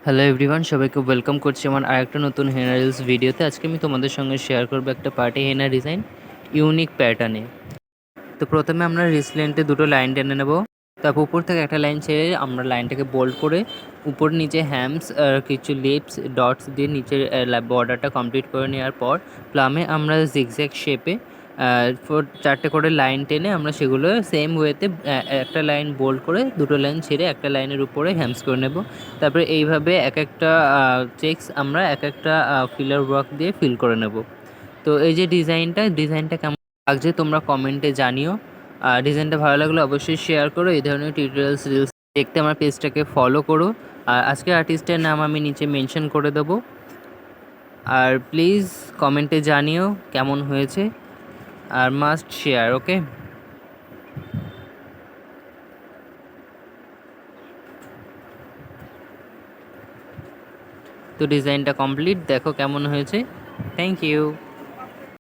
Hello everyone, সবাইকে welcome করছি আমার আরেকটা নতুন হেনা রিলস ভিডিওতে। আজকে আমি তোমাদের সঙ্গে শেয়ার করবো একটা পার্টি হেনা ডিজাইন ইউনিক প্যাটার্নে। তো প্রথমে আমরা রিসলেন্টে দুটো লাইন টেনে নেব। তারপর উপর থেকে একটা লাইন ছেড়ে আমরা লাইনটাকে বোল্ড করে উপর নিচে হ্যামস আর কিছু লিপস ডটস দিয়ে নিচের বর্ডারটা কমপ্লিট করে নেওয়ার পর প্লামে আমরা জিগজ্যাগ শেপে চারটে করে লাইন টেনে আমরা সেগুলো সেম ওয়েতে একটা লাইন বোল্ড করে দুটো লাইন ছেড়ে একটা লাইনের উপরে হ্যামস করে নেব। তারপরে এইভাবে এক একটা চেক্স আমরা এক একটা ফিলার ওয়ার্ক দিয়ে ফিল করে নেব। তো এই যে ডিজাইনটা কেমন লাগছে তোমরা কমেন্টে জানিও। আর ডিজাইনটা ভালো লাগলে অবশ্যই শেয়ার করো। এই ধরনের টিউটোরিয়ালস রিলস দেখতে আমার পেজটাকে ফলো করো। আর আজকের আর্টিস্টের নাম আমি নিচে মেনশন করে দেবো। আর প্লিজ কমেন্টে জানিও কেমন হয়েছে, আর মাস্ট শেয়ার। ওকে, তো ডিজাইনটা কমপ্লিট, দেখো কেমন হয়েছে। Thank you.